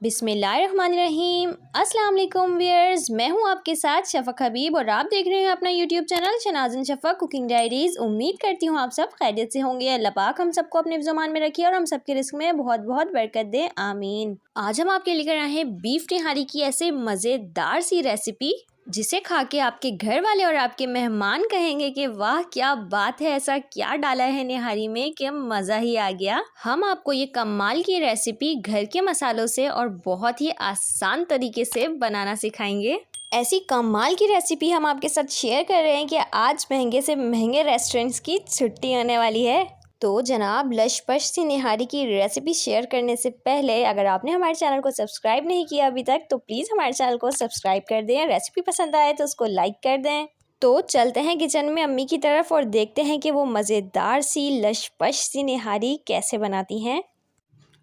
बिस्मिल्लाहिर्रहमानिर्रहीम। अस्सलाम वालेकुम व्यूअर्स, मैं हूं आपके साथ शफ़क़ हबीब और आप देख रहे हैं अपना यूट्यूब चैनल शनाज़िन शफ़क़ कुकिंग डायरीज़। उम्मीद करती हूं आप सब खैरियत से होंगे। अल्लाह पाक हम सबको अपने ज़ुबान में रखिए और हम सबके रिस्क में बहुत बहुत बरकत दे, आमीन। आज हम आपके लेकर आए हैं बीफ निहारी की ऐसे मज़ेदार सी रेसिपी जिसे खा के आपके घर वाले और आपके मेहमान कहेंगे कि वाह क्या बात है, ऐसा क्या डाला है निहारी में कि मज़ा ही आ गया। हम आपको ये कमाल की रेसिपी घर के मसालों से और बहुत ही आसान तरीके से बनाना सिखाएंगे। ऐसी कमाल की रेसिपी हम आपके साथ शेयर कर रहे हैं कि आज महंगे से महंगे रेस्टोरेंट्स की छुट्टी आने वाली है। तो जनाब, लश-पश सी निहारी की रेसिपी शेयर करने से पहले अगर आपने हमारे चैनल को सब्सक्राइब नहीं किया अभी तक तो प्लीज़ हमारे चैनल को सब्सक्राइब कर दें। रेसिपी पसंद आए तो उसको लाइक कर दें। तो चलते हैं किचन में अम्मी की तरफ और देखते हैं कि वो मज़ेदार सी लश-पश सी निहारी कैसे बनाती हैं।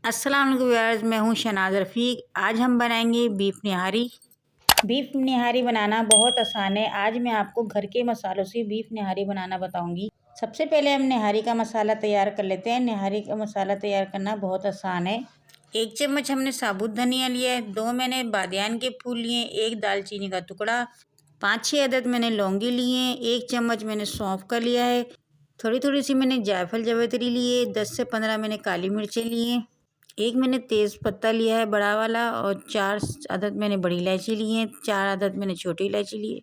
अस्सलाम वालेकुम व्यूअर्स, मैं हूँ शनाज़ रफ़ीक। आज हम बनाएंगे बीफ निहारी। बीफ निहारी बनाना बहुत आसान है। आज मैं आपको घर के मसालों से बीफ निहारी बनाना बताऊंगी। सबसे पहले हम निहारी का मसाला तैयार कर लेते हैं। निहारी का मसाला तैयार करना बहुत आसान है। 1 चम्मच हमने साबुत धनिया लिया है, 2 मैंने बादियान के फूल लिए, 1 दालचीनी का टुकड़ा, 5-6 अदद मैंने लौंगी लिए हैं, 1 चम्मच मैंने सौंफ का लिया है, थोड़ी थोड़ी सी मैंने जायफल जावित्री लिए, 10 से 15 मैंने काली मिर्चें लिए, 1 मैंने तेज़ पत्ता लिया है बड़ा वाला और 4 अदद मैंने बड़ी इलायची ली है, 4 अदद मैंने छोटी इलायची ली है,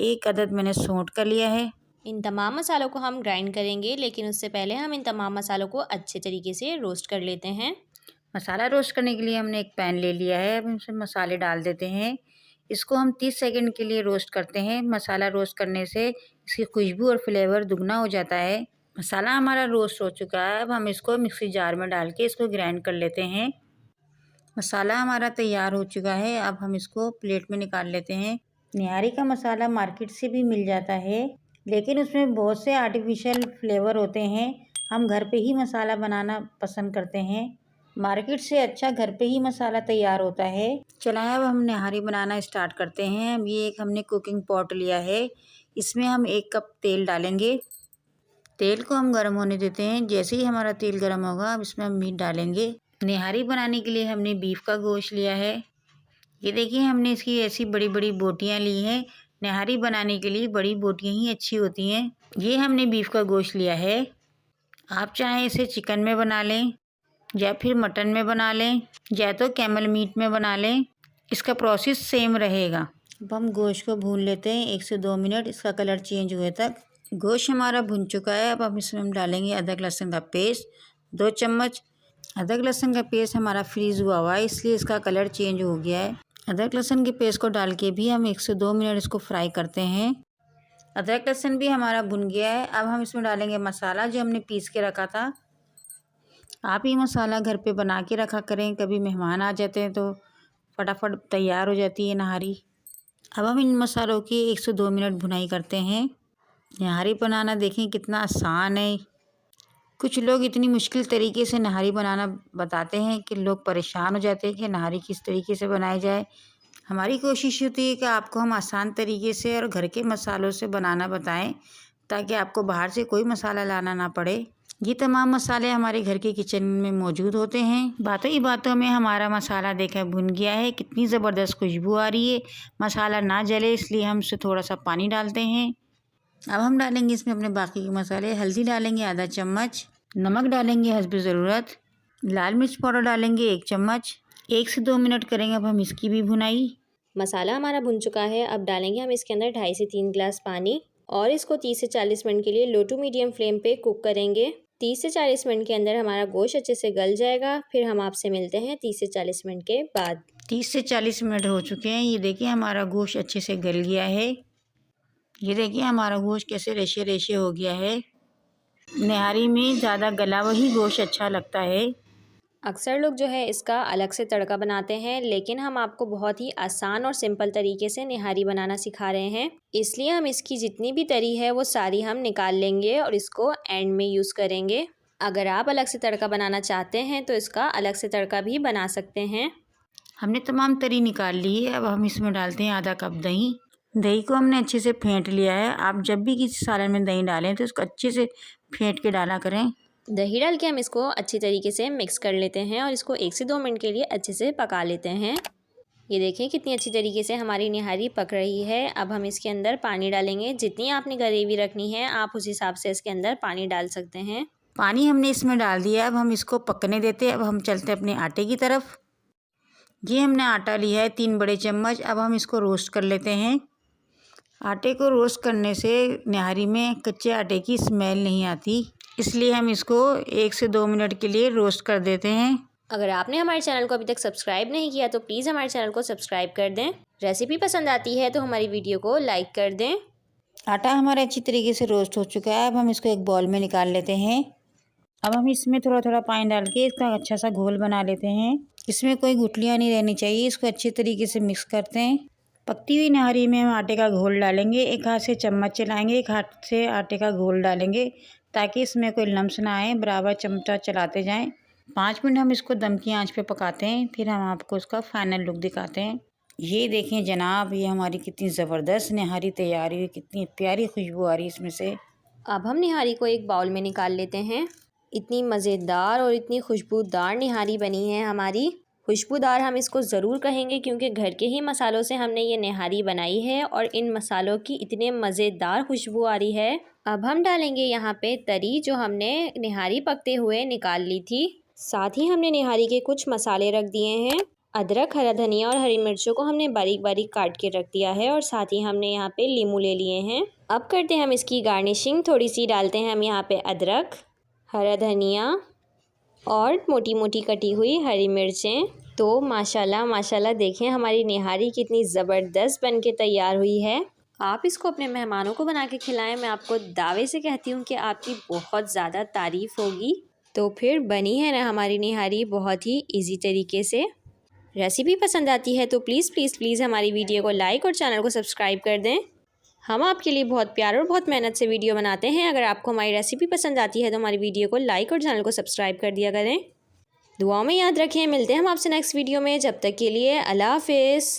1 अदद मैंने सौंठ का लिया है। इन तमाम मसालों को हम ग्राइंड करेंगे, लेकिन उससे पहले हम इन तमाम मसालों को अच्छे तरीके से रोस्ट कर लेते हैं। मसाला रोस्ट करने के लिए हमने एक पैन ले लिया है। अब इसमें मसाले डाल देते हैं। इसको हम 30 सेकंड के लिए रोस्ट करते हैं। मसाला रोस्ट करने से इसकी खुशबू और फ्लेवर दुगना हो जाता है। मसाला हमारा रोस्ट हो चुका है। अब हम इसको मिक्सी जार में डाल के इसको ग्राइंड कर लेते हैं। मसाला हमारा तैयार हो चुका है। अब हम इसको प्लेट में निकाल लेते हैं। निहारी का मसाला मार्केट से भी मिल जाता है, लेकिन उसमें बहुत से आर्टिफिशियल फ्लेवर होते हैं। हम घर पे ही मसाला बनाना पसंद करते हैं। मार्केट से अच्छा घर पे ही मसाला तैयार होता है। चलाएं, अब हम निहारी बनाना स्टार्ट करते हैं। अब ये एक हमने कुकिंग पॉट लिया है, इसमें हम 1 कप तेल डालेंगे। तेल को हम गर्म होने देते हैं। जैसे ही हमारा तेल गर्म होगा अब इसमें हम मीट डालेंगे। निहारी बनाने के लिए हमने बीफ का गोश्त लिया है। ये देखिए, हमने इसकी ऐसी बड़ी बड़ी बोटियाँ ली हैं। निहारी बनाने के लिए बड़ी बोटियाँ ही अच्छी होती हैं। ये हमने बीफ का गोश्त लिया है। आप चाहें इसे चिकन में बना लें या फिर मटन में बना लें या तो कैमल मीट में बना लें, इसका प्रोसेस सेम रहेगा। अब हम गोश्त को भून लेते हैं 1 से 2 मिनट, इसका कलर चेंज हुए तक। गोश्त हमारा भुन चुका है। अब हम इसमें डालेंगे अदरक लहसुन का पेस्ट 2 चम्मच। अदरक लहसुन का पेस्ट हमारा फ्रीज़ हुआ है, इसलिए इसका कलर चेंज हो गया है। अदरक लहसुन के पेस्ट को डाल के भी हम 1 से 2 मिनट इसको फ्राई करते हैं। अदरक लहसुन भी हमारा भुन गया है। अब हम इसमें डालेंगे मसाला जो हमने पीस के रखा था। आप ये मसाला घर पे बना के रखा करें, कभी मेहमान आ जाते हैं तो फटाफट तैयार हो जाती है नहारी। अब हम इन मसालों की 1 से 2 मिनट भुनाई करते हैं। नहारी बनाना देखें कितना आसान है। कुछ लोग इतनी मुश्किल तरीके से नहारी बनाना बताते हैं कि लोग परेशान हो जाते हैं कि नहारी किस तरीके से बनाई जाए। हमारी कोशिश होती है कि आपको हम आसान तरीके से और घर के मसालों से बनाना बताएं, ताकि आपको बाहर से कोई मसाला लाना ना पड़े। ये तमाम मसाले हमारे घर के किचन में मौजूद होते हैं। बातों ही बातों में हमारा मसाला देखा भुन गया है, कितनी ज़बरदस्त खुशबू आ रही है। मसाला ना जले इसलिए हम इससे थोड़ा सा पानी डालते हैं। अब हम डालेंगे इसमें अपने बाकी के मसाले। हल्दी डालेंगे आधा चम्मच, नमक डालेंगे हस्ब ज़रूरत, लाल मिर्च पाउडर डालेंगे 1 चम्मच। 1 से 2 मिनट करेंगे अब हम इसकी भी भुनाई। मसाला हमारा भुन चुका है। अब डालेंगे हम इसके अंदर 2.5 से 3 गिलास पानी और इसको 30 से 40 मिनट के लिए लो टू मीडियम फ्लेम पे कुक करेंगे। 30 से 40 मिनट के अंदर हमारा गोश्त अच्छे से गल जाएगा। फिर हम आपसे मिलते हैं 30 से 40 मिनट के बाद। 30 से 40 मिनट हो चुके हैं। ये देखिए हमारा गोश्त अच्छे से गल गया है। ये देखिए हमारा गोश्त कैसे रेशे रेशे हो गया है। निहारी में ज़्यादा गला वही गोश्त अच्छा लगता है। अक्सर लोग जो है इसका अलग से तड़का बनाते हैं, लेकिन हम आपको बहुत ही आसान और सिंपल तरीके से निहारी बनाना सिखा रहे हैं। इसलिए हम इसकी जितनी भी तरी है वो सारी हम निकाल लेंगे और इसको एंड में यूज़ करेंगे। अगर आप अलग से तड़का बनाना चाहते हैं तो इसका अलग से तड़का भी बना सकते हैं। हमने तमाम तरी निकाल ली है। अब हम इसमें डालते हैं आधा कप दही। दही को हमने अच्छे से फेंट लिया है। आप जब भी किसी सालन में दही डालें तो उसको अच्छे से फेंट के डाला करें। दही डाल के हम इसको अच्छी तरीके से मिक्स कर लेते हैं और इसको 1 से 2 मिनट के लिए अच्छे से पका लेते हैं। ये देखें कितनी अच्छी तरीके से हमारी निहारी पक रही है। अब हम इसके अंदर पानी डालेंगे। जितनी आपने ग्रेवी रखनी है आप उस हिसाब से इसके अंदर पानी डाल सकते हैं। पानी हमने इसमें डाल दिया। अब हम इसको पकने देते हैं। अब हम चलते हैं अपने आटे की तरफ। ये हमने आटा लिया है 3 बड़े चम्मच। अब हम इसको रोस्ट कर लेते हैं। आटे को रोस्ट करने से निहारी में कच्चे आटे की स्मेल नहीं आती, इसलिए हम इसको 1 से 2 मिनट के लिए रोस्ट कर देते हैं। अगर आपने हमारे चैनल को अभी तक सब्सक्राइब नहीं किया तो प्लीज़ हमारे चैनल को सब्सक्राइब कर दें। रेसिपी पसंद आती है तो हमारी वीडियो को लाइक कर दें। आटा हमारा अच्छी तरीके से रोस्ट हो चुका है। अब हम इसको एक बाउल में निकाल लेते हैं। अब हम इसमें थोड़ा थोड़ा पानी डाल के इसका अच्छा सा घोल बना लेते हैं। इसमें कोई गुठलियाँ नहीं रहनी चाहिए। इसको अच्छी तरीके से मिक्स करते हैं। पकती हुई निहारी में हम आटे का घोल डालेंगे। एक हाथ से चम्मच चलाएंगे, एक हाथ से आटे का घोल डालेंगे ताकि इसमें कोई लम्स ना आए। बराबर चमचा चलाते जाएं। 5 मिनट हम इसको दम की आंच पे पकाते हैं, फिर हम आपको इसका फाइनल लुक दिखाते हैं। ये देखें जनाब, ये हमारी कितनी ज़बरदस्त निहारी तैयार हुई, कितनी प्यारी खुशबू आ रही है इसमें से। अब हम निहारी को एक बाउल में निकाल लेते हैं। इतनी मज़ेदार और इतनी खुशबूदार निहारी बनी है हमारी। खुशबूदार हम इसको ज़रूर कहेंगे क्योंकि घर के ही मसालों से हमने ये निहारी बनाई है और इन मसालों की इतने मज़ेदार खुशबू आ रही है। अब हम डालेंगे यहाँ पे तरी जो हमने निहारी पकते हुए निकाल ली थी। साथ ही हमने निहारी के कुछ मसाले रख दिए हैं। अदरक, हरा धनिया और हरी मिर्चों को हमने बारीक बारीक काट के रख दिया है और साथ ही हमने यहाँ पे लीमू ले लिए हैं। अब करते हैं हम इसकी गार्निशिंग। थोड़ी सी डालते हैं हम यहाँ पे अदरक, हरा धनिया और मोटी मोटी कटी हुई हरी मिर्चें। तो माशाल्लाह माशाल्लाह देखें हमारी निहारी कितनी ज़बरदस्त बन के तैयार हुई है। आप इसको अपने मेहमानों को बना के खिलाएं। मैं आपको दावे से कहती हूँ कि आपकी बहुत ज़्यादा तारीफ़ होगी। तो फिर बनी है ना हमारी निहारी बहुत ही इजी तरीके से। रेसिपी पसंद आती है तो प्लीज़ प्लीज़ प्लीज़ हमारी वीडियो को लाइक और चैनल को सब्सक्राइब कर दें। हम आपके लिए बहुत प्यार और बहुत मेहनत से वीडियो बनाते हैं। अगर आपको हमारी रेसिपी पसंद आती है तो हमारी वीडियो को लाइक और चैनल को सब्सक्राइब कर दिया करें। दुआओं में याद रखें। मिलते हैं हम आपसे नेक्स्ट वीडियो में। जब तक के लिए अल्लाह हाफ़िज़।